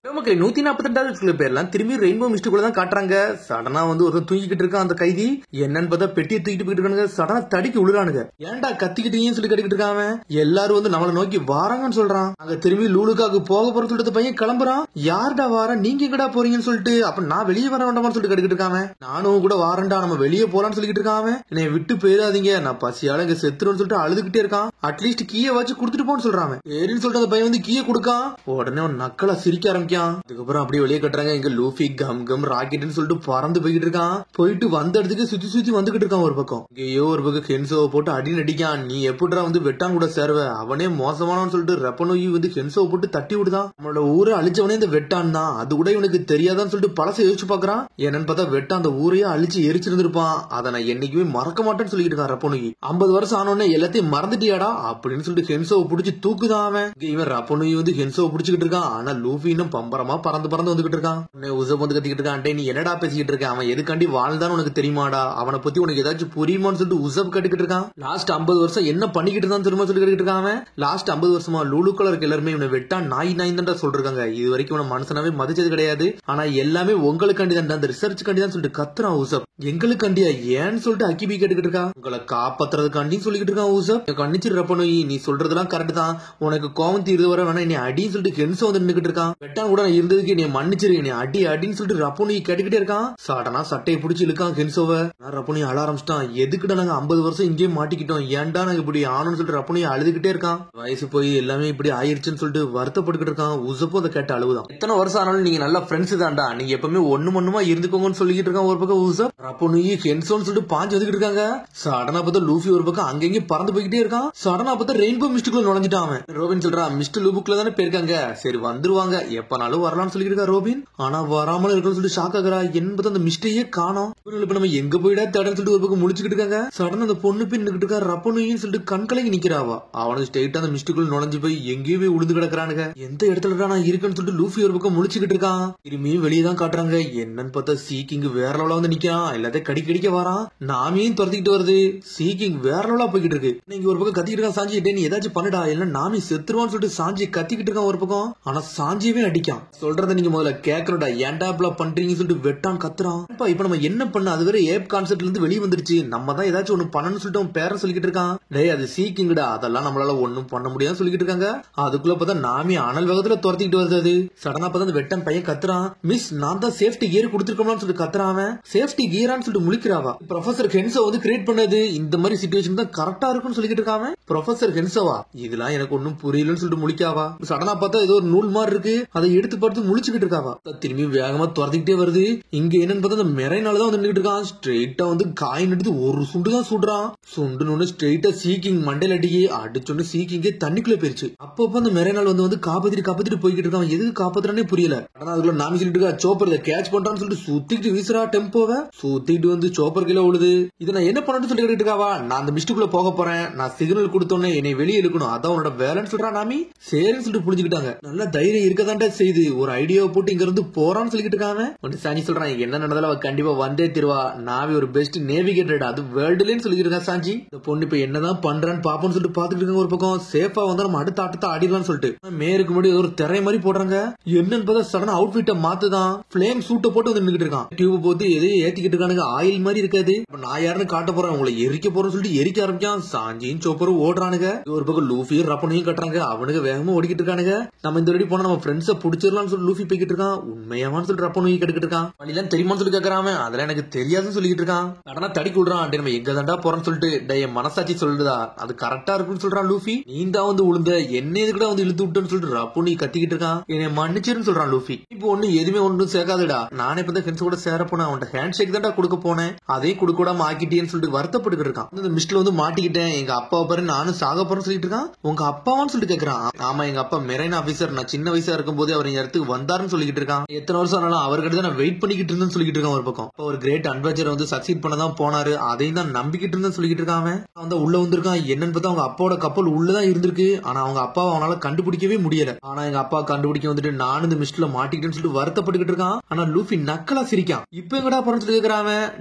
நமக்கு 142வது பேர்லாம் திரும்பி ரெயின்போ மிஸ்டுக்குள்ள தான் காட்டுறாங்க. சடனா வந்து ஒருத்தன் தூங்கிக்கிட்டு இருக்கான். அந்த கைதி என்னன்னு பார்த்தா பெட்டியை தூக்கிட்டு போயிட்டு இருக்கானுங்க. சடனா தடிக்கு விழுறானுங்க. ஏன்டா கத்திக்கிட்டீங்கன்னு சொல்லி கட்டிக்கிட்டு இருக்காம எல்லாரும் வந்து நம்மளை நோக்கி வாராங்கன்னு சொல்றான். அங்க திரும்பி லூலுக்காக்கு போக போற சொல்லிட்டு பையன் கிளம்புறான். யார்டா வார, நீங்க எங்கடா போறீங்கன்னு சொல்லிட்டு. அப்ப நான் வெளியே வர வேண்டாமான்னு சொல்லிட்டு கட்டிக்கிட்டு இருக்காம, நானும் கூட வாரண்டா, நம்ம வெளியே போலான்னு சொல்லிட்டு இருக்காம, என்னை விட்டு போயிடாதீங்க, நான் பசியால இங்க செத்துருன்னு சொல்லிட்டு அழுதுகிட்டே இருக்கான். அட்லீஸ்ட் கீயை வச்சு குடுத்துட்டு போன்னு சொல்றான். சரின்னு சொல்லிட்டு அந்த பையன் வந்து கீயை கொடுக்கான். உடனே அவன் நக்கலா சிரிக்க ஆரம்பிக்கான். அதுக்கப்புறம் அப்படியே வெளியே கட்டுறாங்க. இங்க லூஃபி கம் கம் ராக்கெட்னு சொல்லிட்டு பறந்து போய்கிட்டு இருக்கான். போயிட்டு வந்த இடத்துக்கு சுத்தி சுத்தி வந்துகிட்டு இருக்கான். ஒரு பக்கம் இங்கேயோ ஒரு பக்கம் ஹென்சோவை போட்டு அடி நடிக்கான். நீ எப்படிடா வந்து வெட்டான் கூட சேர்வ, அவனே மோசமானு சொல்லிட்டு ரெப்பனோயி வந்து ஹென்சோவை போட்டு தட்டி விடுதான். நம்மளோட ஊரை அழிச்சவனே இந்த வெட்டான் தான், அது கூட இவனுக்கு தெரியாதான்னு சொல்லிட்டு பழச யோசிச்சு பாக்குறான். என்னன்னு பார்த்தா வெட்டான் அந்த ஊரையே அழிச்சு எரிச்சிருந்திருப்பான். அதை நான் என்னைக்குமே மறக்க மாட்டேன்னு சொல்லிட்டு இருக்கான் ரெப்பனோயி. 50 வருஷம் ஆனோடனே எல்லாத்தையும் மறந்துட்டியாடா அப்படின்னு சொல்லிட்டு ஹென்சோவை பிடிச்சி தூக்குதான் அவன். இவன் ரெப்பனோயி வந்து ஹென்சோவை பிடிச்சிக்கிட்டு இருக்கான். ஆனா லூஃபி இன்னும் பம்பரமா பறந்து பறந்து வந்துகிட்டு இருக்கான். உசப் வந்து கத்திக்கிட்டு இருக்கான். நீ என்னடா பேசிக்கிட்டு இருக்க, அவன் எதுக்காண்டி வாழ்ந்தான்னு உனக்கு தெரியுமாடா, அவனை பத்தி உனக்கு ஏதாச்சும் புரியுமான்னு சொல்லிட்டு உசப் கட்டிக்கிட்டு இருக்கான். லாஸ்ட் 50 வருஷம் என்ன பண்ணிக்கிட்டு தான் திரும்ப சொல்லி கட்டிக்கிட்டு இருக்கான். அவன் லாஸ்ட் 50 வருஷமா லூலு கலருக்கு எல்லாருமே இவனை வெட்டா நாய் தான் சொல்றாங்க. இது வரைக்கும் இவனை மனுஷனாவே மதிச்சது கிடையாது. ஆனா எல்லாமே உங்களுக்காண்டி தான், அந்த ரிசர்ச்சுக்காண்டி தான் சொல்லிட்டு கத்துறான் உசப். எங்களுக்காண்டியா ஏன்னு சொல்லிட்டு அக்கிபி கேட்டுக்கிட்டு இருக்கா. உங்களை காப்பாத்துறதுக்காண்டி சொல்லிக்கிட்டு இருக்கான் உசப். கண்ணிச்சிருப்ப நோய், நீ சொல்றதெல்லாம் கரெக்ட் தான், உனக்கு கோவம் தீர்ந்து வர வேணா நீ அடின்னு சொல்லிட்டு ஹென்சோ வந்து நின்னுக்கிட்டு இருக்கான். வெட்டான் கூட நான் இருந்ததுக்கு நீ மன்னிச்சிரு, நீ அடி அடின்னு சொல்லிட்டு ரப்போனி கேட்டுக்கிட்டே இருக்கான். சடனா சட்டையை பிடிச்சி இழுக்கான் ஹென்சோவை. ரப்போனி அழ ஆரம்பிச்சிட்டான். எதுக்குடா நாங்க 50 வருஷம் இங்கே மாட்டிக்கிட்டோம், ஏன்டா நாங்க இப்படி ஆனோன்னு சொல்லிட்டு ரப்போனி அழுதுகிட்டே இருக்கான். வயசு போய் எல்லாமே இப்படி ஆயிருச்சுன்னு சொல்லிட்டு வருத்தப்பட்டுக்கிட்டு இருக்கான். உசப்போ அதை கேட்டு அழுவுதான். எத்தனை வருஷம் ஆனாலும் நீங்க நல்ல ஃப்ரெண்ட்ஸ் தான்டா, நீங்க எப்பவுமே ஒண்ணுமா இருந்துக்கோங்கன்னு சொல்லிட்டு இருக்கான். ஒரு பக்கம் உசப் ரப்போனி ஹென்சோன்னு சொல்லிட்டு பாஞ்சு வந்துகிட்டு இருக்காங்க. சடனா பார்த்தா லூஃபி ஒரு பக்கம் அங்கங்க பறந்து போய்கிட்டே இருக்கான். சடனா பார்த்தா ரெயின்போ மிஸ்டுக்குள்ள நுழைஞ்சிட்டான். அவன் ரோபின் சொல்றான், மிஸ்டர் லூபுக்குள்ள தானே போயிருக்காங்க, சரி வந்துருவாங்க, எப்பனாலும் வரலாம்னு சொல்லிட்டு இருக்கா ரோபின். ஆனா வராமல இருக்கணும்னு சொல்லிட்டு ஷாக் ஆகுறா. என்பது அந்த மிஸ்டையே காணோம். இப்ப நம்ம எங்க போயிடா தேடன்னு சொல்லிட்டு ஒரு பக்கம் முழிச்சுக்கிட்டு இருக்காங்க. சடனா அந்த பொண்ணு போய் நின்னுக்கிட்டு இருக்கா. ரப்பனுன்னு சொல்லிட்டு கண்கலங்கி நிக்கிறாவா. அவனுக்கு ஸ்ட்ரெயிட்டா அந்த மிஸ்டுக்குள்ள நுழைஞ்சு போய் எங்கேயோ போய் உழுந்து கிடக்குறானுங்க. எந்த இடத்துல நான் இருக்கேன்னு சொல்லிட்டு லூஃபி ஒரு பக்கம் முழிச்சுக்கிட்டு இருக்கான். திரும்பியும் வெளியே தான் காட்டுறாங்க. என்னன்னு பார்த்தா சீக்கிங் வேற லெவலா வந்து நிக்கிறான். எல்லாத்தையும் கடிக்க வரான். நாமியும் துரத்திக்கிட்டு வருது. சீக்கிங் வேற லெவலா போய்கிட்டு இருக்கு. நீங்க ஒரு பக்கம் கத்திக்கிட்டு இருக்கான். சாஞ்சி நீ ஏதாச்சும் பண்ணுடா, இல்ல நாமி செத்துருவான்னு சொல்லிட்டு சாஞ்சி கத்திக்கிட்டு இருக்கான் ஒரு பக்கம். ஆனா சாஞ்சியவே அடிக்கான். சொல்றத நீங்க முதல்ல கேட்கணும்டா, ஏன்டா பண்றீங்கன்னு சொல்லிட்டு வெட்டான் கத்துறான். இப்ப நம்ம என்ன பண்ண, அது வேற ஏப் கான்செப்ட்ல இருந்து வெளியே வந்துருச்சு, நம்ம தான் ஏதாச்சும் ஒண்ணு பண்ணணும்னு சொல்லிட்டு அவன் பேர சொல்லிக்கிட்டு இருக்கான். டேய் அது சீக்கிங்கடா, அதெல்லாம் நம்மளால ஒண்ணும் பண்ண முடியாது சொல்லிக்கிட்டு இருக்காங்க. அதுக்குள்ள பார்த்தா நாமி அனல் வேகத்துல துரத்திக்கிட்டு வருது. அது சடனா பார்த்தா அந்த வெட்டன் பையன் கத்துறான். மிஸ் நான் தான் சேஃப்டி கியர் கொடுத்துருக்கோம்னு சொல்லிட்டு கத்துறான். சேஃப்டி கியரான்னு சொல்லிட்டு முழிக்கிறாவா. ப்ரொஃபசர் ஹென்சோ வந்து கிரியேட் பண்ணது, இந்த மாதிரி சிச்சுவேஷன் தான் கரெக்டா இருக்கும்னு சொல்லிக்கிட்டு இருக்காம. ப்ரொஃபசர் ஹென்சோவா, இதெல்லாம் எனக்கு ஒன்னும் புரியலன்னு சொல்லிட்டு முழிக்காவா. சடனா பார்த்தா ஏதோ ஒரு நூல் மாதிரி இருக்கு, அதை எடுத்து பார்த்து முழிச்சுக்கிட்டு இருக்காவா. திரும்பி வேகமா துரத்திக்கிட்டே வருது. இங்க என்னன்னு பார்த்தா அந்த மெரைனாலதான் வந்து நின்னுட்டு இருக்கான். ஸ்ட்ரெயிட்டா வந்து காயின் எடுத்து ஒரு சுண்டு தான் சுடுறான். சுண்டுன்னு ஸ்ட்ரெயிட்டா சீக்கிங் மண்டையில அடிச்சோன்னு சீக்கிங்கே தண்ணிக்குள்ள போயிருச்சு. அப்பப்ப அந்த மெரைனால் வந்து காப்பாத்திட்டு போய்கிட்டு இருக்கான். எதுக்கு காப்பாத்துறானே புரியல. ஆனா அதுக்குள்ள நாமி சொல்லிட்டு இருக்கா, சோப்பர் இதை கேட்ச் பண்றான்னு சொல்லிட்டு சுத்திட்டு வீசுறா டெம்போவை. சுத்திட்டு வந்து சோப்பர் கீழே விழுது. இதை நான் என்ன பண்ணணும்னு சொல்லிட்டு இருக்காவா. நான் அந்த மிஸ்டுக்குள்ள போக போறேன், நான் சிக்னல் கொடுத்தோன்னே என்னை வெளியே இழுக்கணும், அதான் உன்னோட வேலைன்னு சொல்றா நாமி. சரின்னு சொல்லிட்டு புரிஞ்சுக்கிட்டாங்க. நல்ல தைரியம் இருக்கதான்டா செய்து ஒரு ஐடியாவை போட்டு இங்க இருந்து போறான்னு சொல்லிட்டு இருக்காங்க. சாஞ்சி சொல்றான், என்ன நடந்தாலும் அவ கண்டிப்பா வந்தே திருவா, நாவி ஒரு பெஸ்ட் நேவிகேட்டர், அது வேர்ல்டுலன்னு சொல்லிட்டு இருக்கா சாஞ்சி. இந்த பொண்ணு இப்ப என்னதான் பண்றான்னு பாப்போம்னு சொல்லிட்டு பாத்துட்டு இருக்காங்க. ஒரு பக்கம் சேஃபா வந்து நம்ம அடுத்த ஆட்டத்தை ஆடிடலாம்னு சொல்லிட்டு மேற்கு முன்னாடி ஒரு திரை மாதிரி போடுறாங்க. என்னன்னு பார்த்தா சடனா அவுட்ஃபிட்ட மாத்துதான். பிளேம் சூட்டை போட்டு வந்து நின்னுட்டு இருக்கான். டியூப் போட்டு எதையும் ஏத்திக்கிட்டு இருக்கானுங்க. ஆயில் மாதிரி இருக்காது. நான் யாருன்னு காட்ட போறேன், உங்களை எரிக்க போறேன்னு சொல்லிட்டு எரிக்க ஆரம்பிச்சான். சாஞ்சியும் சோப்பரும் ஓடுறானுங்க. ஒரு பக்கம் லூஃபி ரப்பனையும் கட்டுறாங்க. அவனுக்கு வேகமா ஓடிக்கிட்டு இருக்கானுங்க. நம்ம இந்த வழி போனா நம்ம ஃப்ரெண்ட்ஸை புடிச்சிடலாம்னு சொல்லி லூஃபி போய்கிட்டு இருக்கான். உண்மையாவான்னு சொல்லிட்டு ரப்பனையும் கட்டுக்கிட்டு இருக்கான். வழியெல்லாம் தெரியுமான்னு சொல்லி கேட்கறான். அதெல்லாம் எனக்கு தெரியாதுன்னு சொல்லிட்டு இருக்கான். ஆனா தடிக்கு விடுறான். நம்ம எங்க தாண்டா போறோம்னு சொல்லிட்டு என் மனசாட்சி சொல்லுதா, அது கரெக்டா இருக்குன்னு சொல்றான் லூஃபி. நீ தான் வந்து உளுந்த என்ன கூட வந்து இழுத்து விட்டுன்னு சொல்லிட்டு ரப்பனி கத்திக்கிட்டு இருக்கான். என்னை மன்னிச்சிருன்னு சொல்றான் லூஃபி. இப்போ ஒண்ணு எதுவுமே ஒன்றும் சேர்க்காதுடா, நானே இப்ப ஃப்ரெண்ட்ஸ் கூட சேர போனேன், அவன் ஹேண்ட் ஷேக் தான்டா கொடுக்க போனேன், அதையும் கொடுக்க கூடாம ஆக்கிட்டேன்னு சொல்லிட்டு வருத்தப்பட்டு இருக்கான். இந்த மிஸ்ட்ல வந்து மாட்டிக்கிட்டேன், எங்க அப்பாவை பாரு நானும் சாக போறேன்னு சொல்லிட்டு இருக்கான். உங்க அப்பாவான்னு சொல்லிட்டு கேட்கறான். ஆமா எங்க அப்பா மெரைன் ஆபீசர், நான் சின்ன வயசா இருக்கும் போது அவர் இடத்துக்கு வந்தாருன்னு சொல்லிட்டு இருக்கான். எத்தனை வருஷம் ஆனாலும் அவர்கிட்ட தான் நான் வெயிட் பண்ணிக்கிட்டு இருந்தேன்னு சொல்லிட்டு இருக்கான். ஒரு பக்கம் ஒரு கிரேட் அட்வென்ச்சர் வந்து சக்சீட் பண்ணதான் போனாரு, அதையும் தான் நம்பிக்கிட்டு இருந்தேன்னு சொல்லிட்டு இருக்கான். அவன் உள்ள வந்திருக்கான். என்னன்னு பார்த்தா அவங்க அப்பாவோட கப்பல் உள்ளதான் இருந்திருக்கு. ஆனா அவங்க அப்பாவை அவனால கண்டுபிடிக்கவே முடியல. ஆனா எங்க அப்பா கண்டுபிடிக்க வந்துட்டு நானும் இந்த மிஸ்ட்ல மாட்டிக்கிட்டேன்னு சொல்லிட்டு வருத்தப்பட்டுக்கிட்டு இருக்கான். ஆனா லூஃபி நக்கலா சிரிக்கான். இப்ப எங்கடா போறேன்னு சொல்லி கேக்குறான்.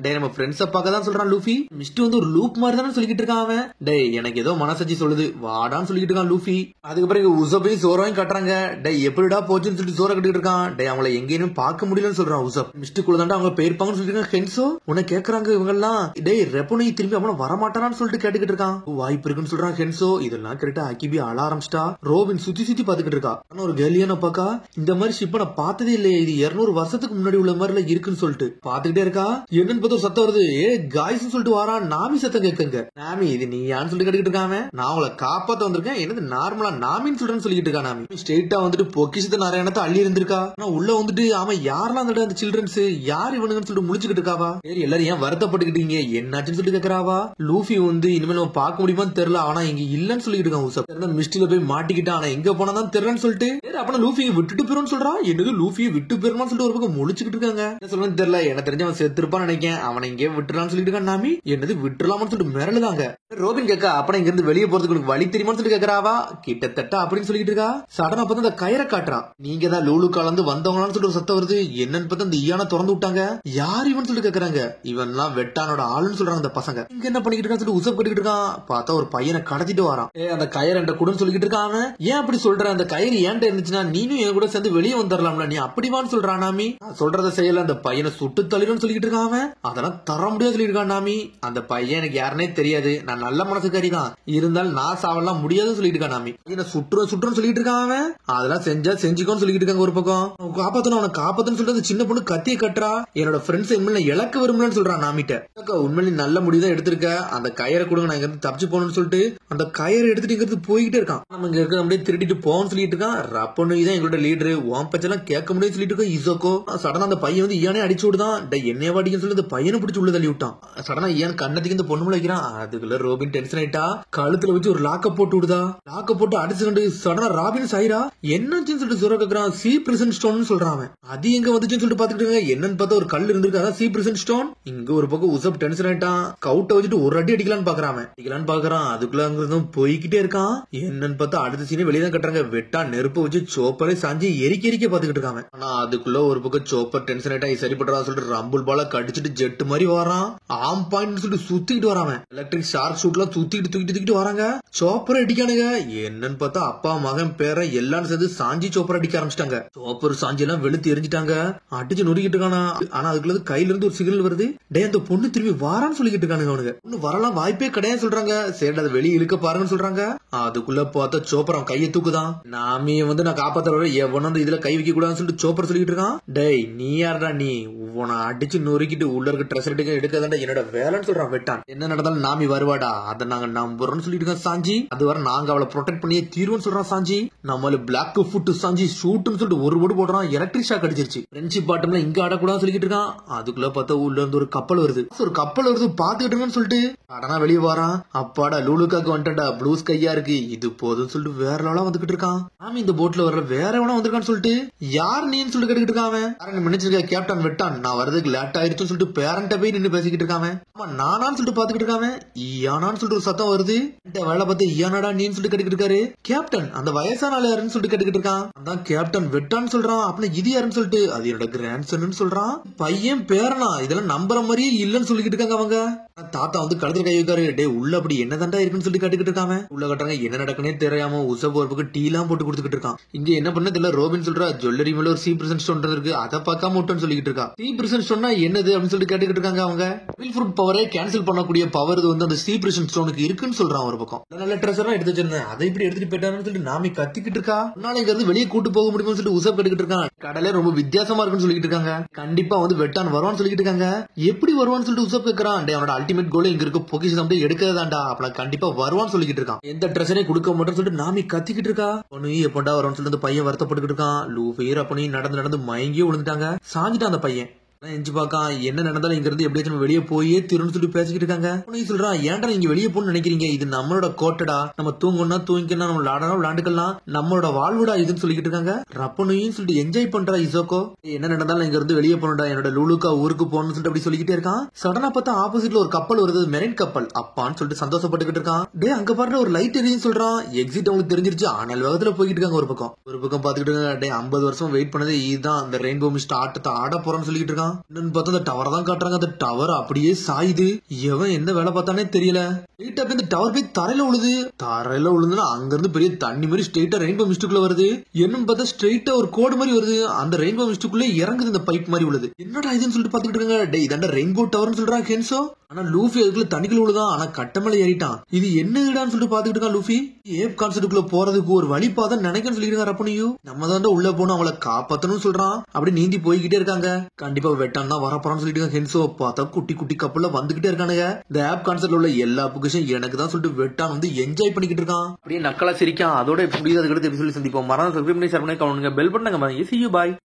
டே நம்ம ஃப்ரெண்ட்ஸை பார்க்க தான் சொல்றான் லூஃபி. மிஸ்ட் வந்து ஒரு லூப் மாதிரி தானே சொல்லிக்கிட்டு இருக்கான். டே எனக்கு ஏதோ மனசாட்சி சொல்லுது வாடான்னு சொல்லிக்கிட்டு இருக்கான் லூஃபி. அதுக்கப்புறம் இங்க உசப்பையும் சோறாவையும் கட்டுறாங்க. டே எப்படிடா போச்சு போச்சுன்னு சொல்லிட்டு ஜோரா கட்டிட்டு இருக்கான். டே அவங்கள எங்கேயும் பார்க்க முடியலன்னு சொல்றான் உசப். மிஸ்டுக்குள்ள தாண்டா அவங்க போயிருப்பாங்கன்னு சொல்லிட்டு ஹென்சோ உன்னை கேக்குறாங்க இவங்க எல்லாம். டேய் ரெப்பனி திரும்பி அவன வரமாட்டானான்னு சொல்லிட்டு கேட்டுக்கிட்டு இருக்கான். வாய்ப்பு இருக்குன்னு சொல்றான் ஹென்சோ. இதெல்லாம் கரெக்டா அகிபி அழ ஆரம்பிச்சிட்டா. ரோபின் சுத்தி சுத்தி பாத்துக்கிட்டு இருக்கா. ஆனா ஒரு கேலியான பாக்கா இந்த மாதிரி ஷிப்ப நான் பார்த்ததே இல்லையே, இது 200 வருஷத்துக்கு முன்னாடி உள்ள மாதிரி இருக்குன்னு சொல்லிட்டு பாத்துக்கிட்டே இருக்கா. என்னன்னு பார்த்தா சத்தம் வருது. ஏ காய்ஸ் சொல்லிட்டு வாரா. நாமி சத்தம் கேட்குங்க. நாமி இது நீ யான்னு சொல்லிட்டு கேட்டுக்கிட்டு இருக்காம. நான் அவளை காப்பாத்த வந்திருக்கேன். என்னது நார்மலா நாமின்னு சொல்றேன்னு சொல்லிட்டு இருக்கா. நாமி ஸ்ட்ரெயிட்டா வந்துட்டு பொக்கிஷத்தை நாராயணத்தை அள்ளி இருந்திருக்கா. ஆனா உள்ள வந்துட்டு அவன் யாரெல்லாம் அந்த சில்ட்ரன்ஸ் யார் இவனுங்கன்னு சொல்லிட்டு முடிச்சுக்கிட்டு இருக்காவா. சரி எல்லாரும் ஏன் வருத்தப்பட்டுக்கிட்டீங்க என்னாச்சுன்னு சொல்லிட்டு கேக்குறாவா. லூஃபி வந்து இனிமேல் நம்ம பார்க்க முடியுமான்னு தெரியல. ஆனா இங்க இல்லன்னு சொல்லிட்டு இருக்கான் உசப். மிஸ்டில போய் மாட்டிக்கிட்டான். ஆனா எங்க போனாதான் தெரியலன்னு சொல்லிட்டு அப்ப லூஃபியை விட்டுட்டு போயிரும் சொல்றான். என்னது லூஃபியை விட்டு போயிருமான்னு சொல்லிட்டு ஒரு பக்கம் முழிச்சுக்கிட்டு இருக்காங்க. என்ன சொல்றேன்னு தெரியல. எனக்கு தெரிஞ்ச அவன் செத்துருப்பான்னு நினைக்கேன். அவனை இங்கே விட்டுறான்னு சொல்லிட்டு இருக்கான். நாமி என்னது விட்டுலாமான்னு சொல்லிட்டு மிரளுதாங்க. ரோபின் கேட்க அப்ப இங்க இருந்து வெளியே போறதுக்கு உனக்கு வழி தெரியுமான்னு சொல்லி கேக்குறாவா. கிட்டத்தட்ட அப்படின்னு சொல்லிட்டு இருக்கா. சடனா பார்த்தா அந்த கயிறை காட்டுறான். நீங்க தான் லூலு கலந்து வந்தவங்களான்னு சொல்லிட்டு ஒரு சத்தம் வருது. என்னன்னு பார்த்தா இந்த ஈயான திறந்து விட்டாங்க. யார் இவன் சொல்லிட்டு கேக்குறாங்க. இவன் எல்லாம் வெட்டானோட ஆளுன்னு சொல்றாங்க அந்த பசங்க. இங்க என்ன பண்ணிக்கிட்டு இருக்கான்னு சொல்லிட்டு உசப் கட்டிக்கிட்டு இருக்கான். பார்த்தா ஒரு பையனை கடத்திட்டு வரான். அந்த கயிறு என்ற கூடன்னு சொல்லிக்கிட்டு இருக்கான். அவன் ஏன் அப்படி சொல்ற. அந்த கயிறு ஏன்ட்ட இருந்துச்சுன்னா நீனும் என் கூட சேர்ந்து வெளியே வந்துடலாம்ல. நீ அப்படிவான்னு சொல்றான். நாமி சொல்றத செய்யல. அந்த பையனை சுட்டு தள்ளிடும் சொல்லிட்டு இருக்கான். அவன் அதெல்லாம் தர முடியாது சொல்லிட்டு இருக்கான். நாமி அந்த பையன் எனக்கு யாருன்னே தெரியாது. நான் நல்ல மனசுக்காரி தான். இருந்தாலும் நான் சாவலாம் முடியாதுன்னு சொல்லிட்டு இருக்கான். நாமி என்ன சுற்றுன்னு சொல்லிட்டு இருக்கான். அவன் அதெல்லாம் செஞ்சா செஞ்சுக்கோன்னு சொல்லிட்டு இருக்காங்க. ஒரு பக்கம் காப்பாத்தணும் அவனை காப்பாத்துன்னு சொல்லிட்டு சின்ன பொண்ணு கத்திய கட்டுறா. என்னோட ஃப்ரெண்ட்ஸ் உண்மையில இழக்க விரும்பலன்னு சொல்றான். நாமிட்ட உண்மையில நல்ல முடிவுதான் எடுத்திருக்க. அந்த கயிறை கொடுங்க நான் இங்க இருந்து தப்பிச்சு போகணும்னு சொல்லிட்டு அந்த கயிறை எடுத்துட்டு இங்க இருந்து போய்கிட்டே இருக்கான். நம்ம இங்க இருக்க அப்படியே திருடிட்டு போவோம்னு சொல்லிட்டு இருக்கான். ரப்பனு தான் எங்களோட லீடரு. உன் பச்செல்லாம் கேட்க முடியும்னு சொல்லிட்டு இருக்கோம். இசோக்கோ சடனா அந்த பையன் வந்து ஈயானே அடிச்சு விடுதான். என்னைய வாடின்னு சொல்லி அந்த பையனை பிடிச்சி உள்ள தள்ளி விட்டான். சடனா ஈயான் கண்ணத்துக்கு இந்த பொண்ணு வைக்கிறான். அதுக்குள்ள ரோபின் டென்ஷன் ஆயிட்டா. கழுத்துல வச்சு ஒரு லாக்க போட்டு விடுதா. லாக்க போட்டு அடிச்சுக்கிட்டு சடனா ராபின் சாயிரா என்னன்னு சொல்லிட்டு சொல்ல கேக்குறான். சி பிரிசன் ஸ்டோன் சொல்றான். அது எங்க வந்துச்சுன்னு சொல்லிட்டு பாத்துக்கிட்டு என்னன்னு பார்த்தா ஒரு கல் இருந்திருக்கு. அதான் சி பிரிசன் ஸ்டோன். இங்க ஒரு பக்கம் உசப் டென்ஷன் ஆயிட்டான். கவுட்ட வச்சுட்டு ஒரு அடி அடிக்கலான்னு பாக்குறான். அதுக்குள்ள அங்க போய்கிட்டே இருக்கான். என்னன்னு பார்த்தா அடுத்த சீனே வெளியே தான் கட்டுறாங்க. வெட்டா நெருப்பு வச்சு சோப்பரை சாஞ்சி எரிக்க பாத்துக்கிட்டு இருக்காங்க. ஆனா அதுக்குள்ள ஒரு பக்கம் சோப்பர் டென்ஷன் ஆயிட்டா. சரிப்பட்டா சொல்லிட்டு ரம்புல் பால கடிச்சிட்டு ஜெட் மாதிரி வரான். ஆம் பாயிண்ட் சொல்லிட்டு சுத்திட்டு வரான். எலக்ட்ரிக் ஷார்ட் ஷூட் எல்லாம் தூக்கிட்டு வராங்க. சோப்பரை அடிக்கானுங்க. என்னன்னு பார்த்தா அப்பா மகன் பேர எல்லாம் சேர்ந்து சாஞ்சி சோப்பர் அடிக்க ஆரம்பிச்சிட்டாங்க. சோப்பர் சாஞ்சி எல்லாம் வெளுத்து எரிஞ்சிட்டாங்க. அடிச்சு நொறுக்கிட்டு இருக்கானா. ஆனா அதுக்குள்ள கையில இருந்து ஒரு சிக்னல் வருது. டே அந்த பொண்ணு திரும்பி வாரான்னு சொல்லிட்டு இருக்கானுங்க. அவனுங்க ஒண்ணு வரலாம் வாய்ப்பே கிடையாது சொல்றாங்க. சரி அதை வெளியே இழுக்க பாருங்கன்னு சொல்றாங்க. அதுக்குள்ள பார்த்தா சோப்பர் அவன் கையை தூக்குதான். நாமே வந்து நான் காப்பாத்த எவனும் அந்த இதுல கை வைக்க கூடாதுன்னு சொல்லிட்டு சோப்பர் சொல்லிட்டு இருக்கான். டேய் நீ யாரா நீ உன அடிச்சு நொறுக்கிட்டு உள்ள இருக்க ட்ரெஸ் எடுக்காதாண்டா என்னோட வேலைன்னு சொல்றான் வெட்டான். என்ன நடந்தாலும் நாமி வருவாடா அதை நாங்க நம்புறோம்னு சொல்லிட்டு இருக்கோம் சாஞ்சி. அது வர நாங்க அவளை ப்ரொடெக்ட் பண்ணியே தீர்வுன்னு சொல்றான் சாஞ்சி. நம்மள பிளாக் ஃபுட் சாஞ்சி ஷூட்னு சொல்லிட்டு ஒரு போடு போடுறான். எலக்ட்ரிக் ஷாக் அடிச்சிருச்சு. ஃப்ரெண்ட்ஷிப் பாட்டம்ல இங்க ஆடக்கூடாதுன்னு சொல்லிட்டு இருக்கான். அதுக்குள்ள பார்த்தா உள்ள இருந்து ஒரு கப்பல் வருது. பாத்துக்கிட்டு சொல்லிட்டு அடனா வெளியே வரான். அப்பாடா லூலுக்காக்கு வந்துட்டா. ப்ளூ ஸ்கையா இருக்கு இது போதும் சொல்லிட்டு வேற லெவலா வந்துகிட்டு இருக்கான். ஆமா இந்த போட்ல வர்ற வேற எவனா வந்திருக்கான்னு சொல்லிட்டு யார் நீன்னு சொல்லிட்டு கேட்டுக்கிட்டு இருக்கான். நினைச்சிருக்க கேப்டன் வெட்டான் நான் வரதுக்கு லேட் ஆயிருச்சுன்னு சொல்லிட்டு பேரண்ட போய் நின்று பேசிக்கிட்டு இருக்கான். ஆமா நானான்னு சொல்லிட்டு பாத்துக்கிட்டு இருக்கான். ஈயானான்னு சொல்லிட்டு ஒரு சத்தம் வருது. இந்த வேலை பார்த்து ஈயானாடா நீன்னு சொல்லிட்டு கேட்டுக்கிட்டு இருக்காரு. கேப்டன் அந்த வயசான ஆளு யாருன்னு சொல்லிட்டு கேட்டுக்கிட்டு இருக்கான். அதான் கேப்டன் வெட்டான்னு சொல்றான். அப்ப இது யாருன்னு சொல்லிட்டு அது என்னோட கிராண்ட் சன்னு சொல்றான். பையன் பேரனா இதெல்லாம் நம்புற மாதிரியே இல்லன்னு சொல்லிக்கிட்டு இருக்காங்க அவங்க. தாத்தா வந்து கழுத்துல கை வைக்காரு. டே உள்ள அப்படி என்னதாண்டா இருக்குன்னு சொல்லி கேட்டுக்கிட்டு இருக்காங்க. உள்ள கட்டுறாங்க என்ன நடக்குன்னே தெரியாம உசப் ஒரு பக்கம் டீ எல்லாம் போட்டு கொடுத்துக்கிட்டு இருக்கான். இங்க என்ன பண்ண தெரியல. ரோபின் சொல்றா ஜுவல்லரி மேல ஒரு C% ஸ்டோன் இருக்கு அதை பார்க்காம விட்டோன்னு சொல்லிட்டு இருக்கா. C% ஸ்டோன்னா என்னது அப்படின்னு சொல்லிட்டு கேட்டுக்கிட்டு இருக்காங்க அவங்க. வில் ஃப்ரூட் பவரை கேன்சல் பண்ணக்கூடிய பவர் வந்து அந்த C% ஸ்டோனுக்கு இருக்குன்னு சொல்றான். ஒரு பக்கம் நல்ல ட்ரெஸ் எடுத்து வச்சிருந்தேன் அதை இப்படி எடுத்துட்டு போயிட்டான்னு சொல்லிட்டு நாமி கத்திக்கிட்டு இருக்கா. முன்னால இங்க இருந்து வெளியே கூட்டு போக முடியும்னு சொல்லிட்டு உசப் கேட்டுக்கிட்டு இருக்கான். கடலே ரொம்ப வித்தியாசமா இருக்குன்னு சொல்லிட்டு இருக்காங்க. கண்டிப்பா வந்து வெட்டான் வருவான்னு சொல்லிட்டு இருக்காங்க. எப்படி வருவான்னு சொல்லிட்டு உசப் கேட்கறான். அவனோட அல்டிமேட் கோல் இங்க இருக்க பொக்கிஷன் அப்படியே எடுக்கிறதாண்டா. அப்ப கண்டிப்பா வருவான்னு சொல்லிட்டு இருக்கான். எந்த ட்ரெஸ்ஸனே கொடுக்க மாட்டேன்னு சொல்லிட்டு நாமி கத்திக்கிட்டு இருக்கா. பொண்ணு எப்படா வரும்னு சொல்லிட்டு பையன் வருத்தப்பட்டுக்கிட்டு இருக்கான். லூஃபி அப்பனி நடந்து மயங்கியே விழுந்துட்டாங்க. சாஞ்சிட்டான் அந்த பையன். எஞ்சி பாக்கா என்ன நடந்தாலும் இங்க இருந்து எப்படியாச்சும் வெளியே போயே திருன்னு சொல்லிட்டு பேசிக்கிட்டு இருக்காங்க. சொல்றான் ஏன்டா நீங்க வெளியே போன்னு நினைக்கிறீங்க. இது நம்மளோட கோட்டடா. நம்ம தூங்கணும்னா தூங்கிக்கணும். நம்ம விளாடணும் விளாண்டுக்கலாம். நம்மளோட வாழ்வுடா இதுன்னு சொல்லிட்டு இருக்காங்க. ரப்பனையும் சொல்லிட்டு என்ஜாய் பண்றா இசோக்கோ. என்ன நடந்தாலும் இங்க இருந்து வெளியே போனடா. என்னோட லூலுக்கா ஊருக்கு போகணும்னு சொல்லிட்டு அப்படி சொல்லிக்கிட்டே இருக்கான். சடனா பார்த்தா ஆப்போசிட்ல ஒரு கப்பல் வருது. மெரைன் கப்பல் அப்பான்னு சொல்லிட்டு சந்தோஷப்பட்டுக்கிட்டு இருக்கான். டே அங்க பாருங்க ஒரு லைட் எரியுன்னு சொல்றான். எக்ஸிட் அவங்களுக்கு தெரிஞ்சிருச்சு. ஆனல் வேகத்துல போய்கிட்டு இருக்காங்க. ஒரு பக்கம் பாத்துக்கிட்டு 50 வருஷம் வெயிட் பண்ணது இதுதான் அந்த ரெயின்போ மிஸ்ட் ஆட்டத்தை ஆட போறோம்னு சொல்லிட்டு இருக்கான். இருக்கான். என்னன்னு பார்த்தா அந்த டவர் தான் காட்டுறாங்க. அந்த டவர் அப்படியே சாயுது. எவன் என்ன வேலை பார்த்தானே தெரியல. ஸ்ட்ரெயிட்டா போய் இந்த டவர் போய் தரையில விழுது. தரையில விழுந்துன்னா அங்க இருந்து பெரிய தண்ணி மாதிரி ஸ்ட்ரெயிட்டா ரெயின்போ மிஸ்டுக்குள்ள வருது. என்னன்னு பார்த்தா ஸ்ட்ரெயிட்டா ஒரு கோடு மாதிரி வருது. அந்த ரெயின்போ மிஸ்டுக்குள்ள இறங்குது. இந்த பைப் மாதிரி உள்ளது. என்னடா இதுன்னு சொல்லிட்டு பாத்துக்கிட்டு இருக்காங்க. டே இதாண்ட ரெயின்போ டவர்னு சொல்றான் கென்சோ. ஆனா லூஃபி அதுக்குள்ள தண்ணிக்குள்ள விழுதான். ஆனா கட்டமலை ஏறிட்டான். இது என்ன இடான்னு சொல்லிட்டு பாத்துக்கிட்டு இருக்கான் லூஃபி. ஏப் கான்செப்டுக்குள்ள போறதுக்கு ஒரு வழி பாதை நினைக்கன்னு சொல்லிட்டு ரப்பனியும். நம்ம தான் உள்ள போனோம் அவளை காப்பாத்தணும்னு சொல்றான். அப்படி நீந்தி போய்கிட்டே இருக்காங்க. கண்டிப்பா வெட்டான் தான் வரப்போறான்னு சொல்லிட்டு ஹென்சோ பார்த்தா குட்டி குட்டி கப்பல்ல வந்துகிட்டே இருக்கானுங்க. இந்த ஆப் கான்செப்ட்ல உள்ள எல்லா புகேஷும் எனக்கு தான் சொல்லிட்டு வெட்டான் வந்து என்ஜாய் பண்ணிக்கிட்டு இருக்கான். அப்படியே நக்கலா சிரிக்கான். அதோட எப்படி அதுக்கு சொல்லி சந்திப்போம். மறந்து சப்ஸ்கிரைப் பண்ணி ஷேர் பண்ணி கமெண்ட் பண்ணுங்க. பெல் பட்டனை. See you, bye.